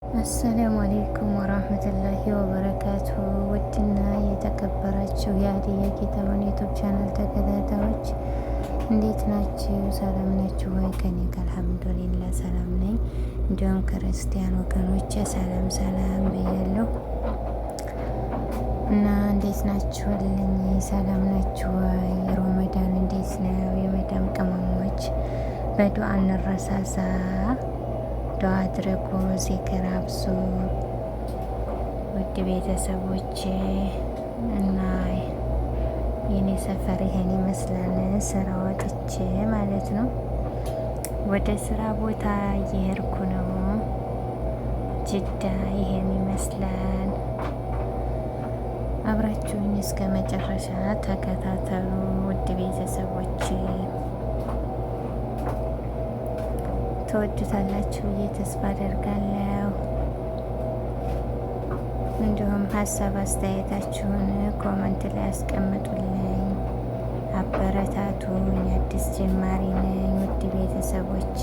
አሰላሙ አሌይኩም ወራህመቱላሂ ወበረካቱ። ውድና የተከበራችሁ የሀዲያ ጌታሁን ዩቱብ ቻናል ተከታታዮች እንዴት ናችሁ? ሰላም ናችሁ ወይ? ከኔ ጋር አልሐምዱሊላህ ሰላም ነኝ። እንዲሁም ክርስቲያን ወገኖቼ ሰላም ሰላም ብያለሁ እና እንዴት ናችሁልኝ? ሰላም ናችሁ ወይ? ረመዳን እንዴት ነው? የመዳም ቅመሞች በዱዓ እንረሳሳ። ዱዓ አድርጉ፣ ዚክር አብዙ። ውድ ቤተሰቦቼ እና የኔ ሰፈር ይሄን ይመስላል። ስራ ወጥቼ ማለት ነው ወደ ስራ ቦታ እየሄድኩ ነው። ጅዳ ይሄን ይመስላል። አብራችሁኝ እስከ መጨረሻ ተከታተሉ ውድ ቤተሰቦቼ። ተወዱታላችሁ ብዬ ተስፋ አደርጋለሁ። እንዲሁም ሀሳብ አስተያየታችሁን ኮመንት ላይ አስቀምጡልኝ፣ አበረታቱኝ። አዲስ ጀማሪ ነኝ ውድ ቤተሰቦቼ።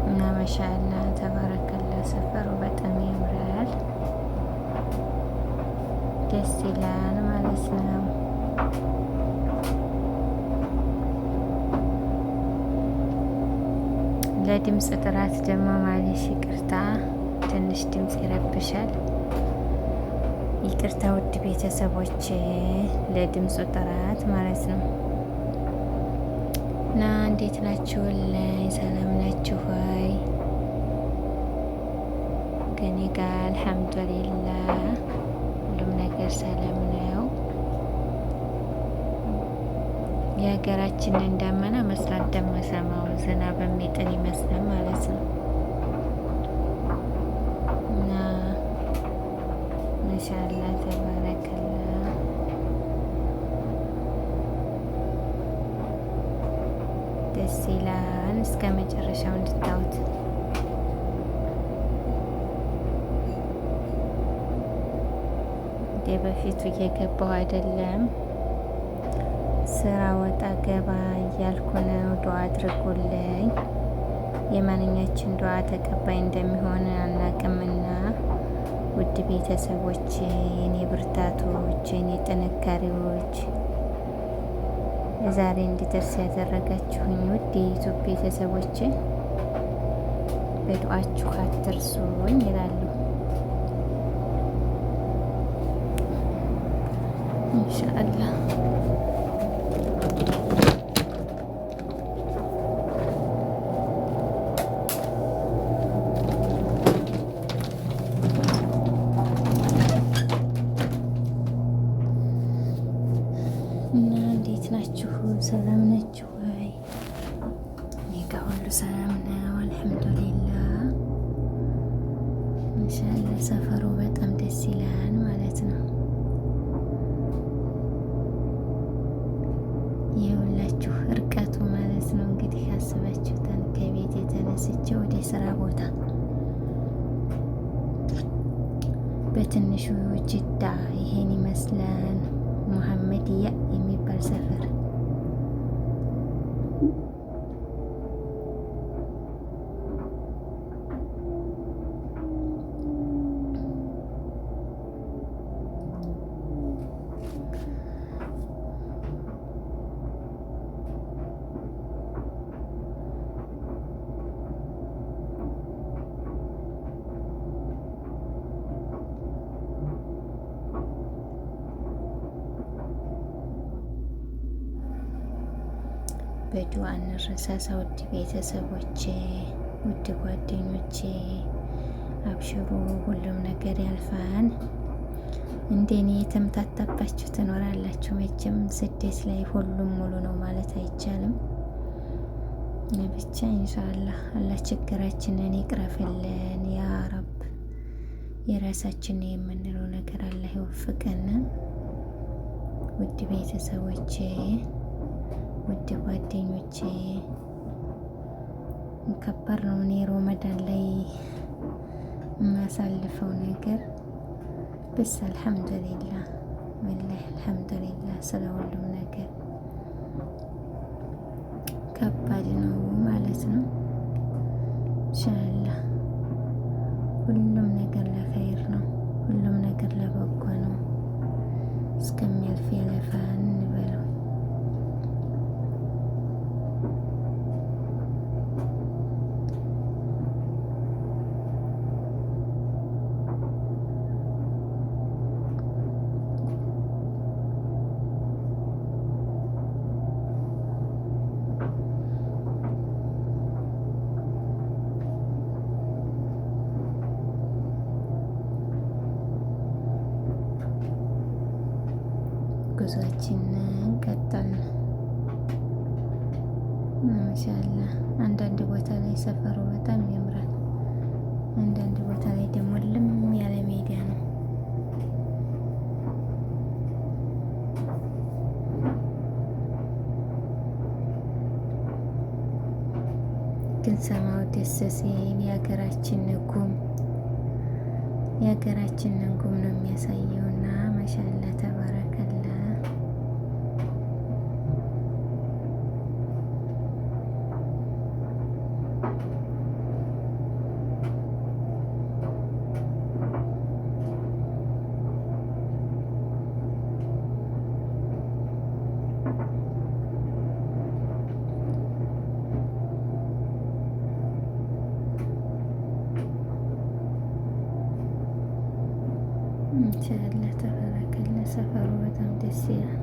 እና ማሻአላ ተባረከላ ሰፈሩ በጣም ያምራል፣ ደስ ይላል ማለት ነው። ለድምፅ ጥራት ደግሞ ማለሽ ይቅርታ፣ ትንሽ ድምፅ ይረብሻል። ይቅርታ ውድ ቤተሰቦች ለድምፁ ጥራት ማለት ነው። እና እንዴት ናችሁልኝ? ሰላም ናችሁ ሆይ? ከኔ ጋር አልሐምዱሊላህ ሁሉም ነገር ሰላም ነው። የሀገራችንን ዳመና መስራት ደመሰማው ዝናብ የሚጥል ይመስላል ማለት ነው። እና ማሻአላ ተባረከላ ደስ ይላል። እስከ መጨረሻው እንድታዩት በፊቱ እየገባሁ አይደለም፣ ስራ ወጣ ገባ እያልኩ ነው። ዱዓ አድርጉልኝ። የማንኛችን ዱዓ ተቀባይ እንደሚሆን አናቅምና ውድ ቤተሰቦች፣ የኔ ብርታቶች፣ የኔ ጥንካሬዎች፣ ዛሬ እንዲደርስ ያደረጋችሁኝ ውድ የዩቱብ ቤተሰቦች በዱዓችሁ አትርሱኝ ይላሉ። ኢንሻአላህ እና እንዴት ናችሁ? ሰላም ናችሁ ወይ? እኔ ጋ ሁሉ ሰላም ነው አልሐምዱሊላህ። ኢንሻአላህ ሰፈሩ በጣም ደስ ይላል ማለት ነው። የሁላችሁ እርቀቱ ማለት ነው እንግዲህ አስባችሁታል። ከቤት የተነስቼ ወደ ስራ ቦታ በትንሹ ጅዳ ይሄን ይመስላል። ሙሐመድያ የሚባል ሰፈር በዱዓ እንረሳሳ ውድ ቤተሰቦቼ፣ ውድ ጓደኞቼ፣ አብሽሩ፣ ሁሉም ነገር ያልፋል። እንደኔ የተምታታባችሁ ትኖራላችሁ። መቼም ስደት ላይ ሁሉም ሙሉ ነው ማለት አይቻልም። ብቻ ኢንሻአላህ አላህ ችግራችንን ይቅረፍልን ያ ረብ። የራሳችን የምንለው ነገር አላህ ይወፍቀን። ውድ ቤተሰቦቼ፣ ውድ ጓደኞቼ፣ ከባድ ነው። እኔ ረመዳን ላይ የማሳልፈው ነገር ብስ አልሐምዱሊላህ ወላሂ አልሐምዱሊላህ ስለ ሁሉም ነገር ጉዟችንን ቀጠልን። ማሻአላ አንዳንድ ቦታ ላይ ሰፈሩ በጣም ያምራል። አንዳንድ ቦታ ላይ ደግሞ ልም ያለ ሜዳ ነው። ግን ሰማው ደስ ሲል የሀገራችንን ጉም ነው የሚያሳየውና ማሻአላ ተባረከላ። ማሻአላ ተባረከላ። ሰፈሩ በጣም ደስ ይላል።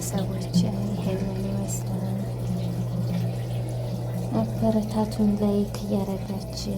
ቤተሰቦች ይሄንን ይመስላል። አበረታቱን፣ ላይክ እያረጋችሁ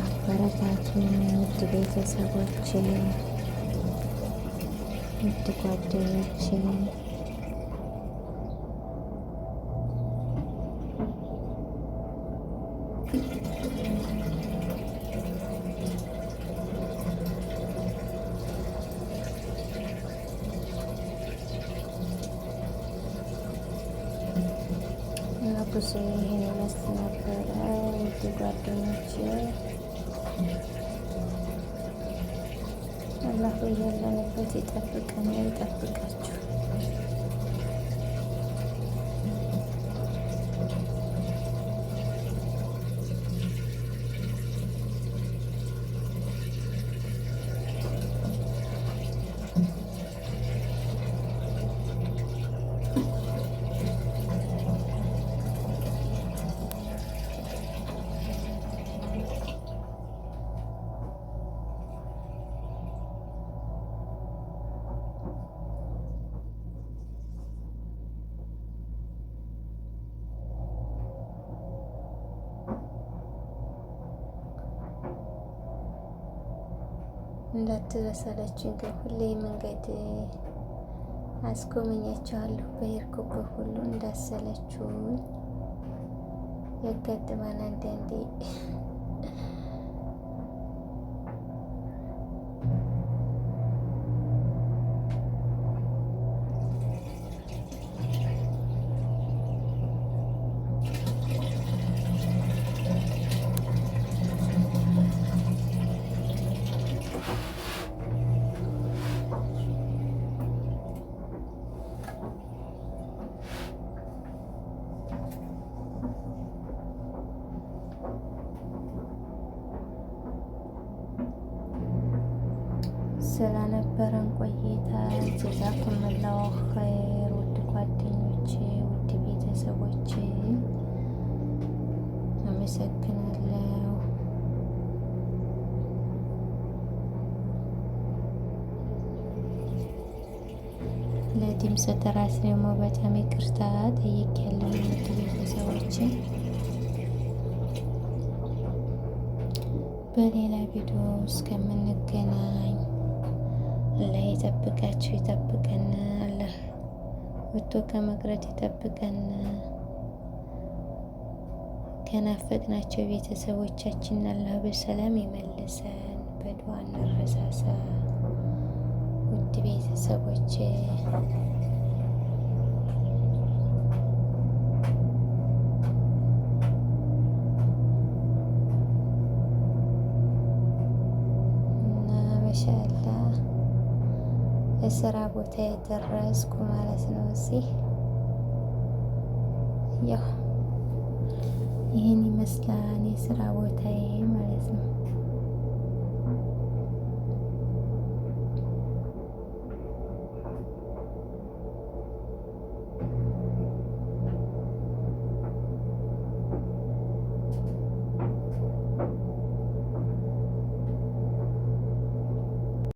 አበረታቱን ውድ ቤተሰቦች፣ ውድ ጓደኞች ብዙ ይህን ይመስል ነበረ። ውድ ጓደኞች አላህ በያለንበት ይጠብቀን፣ ይጠብቃችሁ። እንዳትበሰለችኝ ግን ሁሌ መንገድ አስጎመኛቸዋለሁ። በሄድኩበት ሁሉ እንዳሰለችው ያጋጥማል አንዳንዴ። ስለነበረን ቆይታ ጀዛኩሙላሁ ኸይር። ውድ ጓደኞቼ፣ ውድ ቤተሰቦቼ አመሰግናለሁ። ለድምፅ ጥራት ደግሞ በጣም ይቅርታ ጠይቄያለሁ። ውድ ቤተሰቦቼ በሌላ ቪዲዮ እስከምንገናኝ አላህ ይጠብቃችሁ፣ ይጠብቀን። አላህ ወጥቶ ከመቅረት ይጠብቀን። ከናፈቅናቸው ቤተሰቦቻችን አላህ በሰላም ይመልሰን። በዱዓ እንረሳሳ ውድ ቤተሰቦች። ማሻአላ በስራ ቦታ የደረስኩ ማለት ነው። እዚህ ያው ይህን ይመስላል የስራ ቦታዬ ማለት ነው።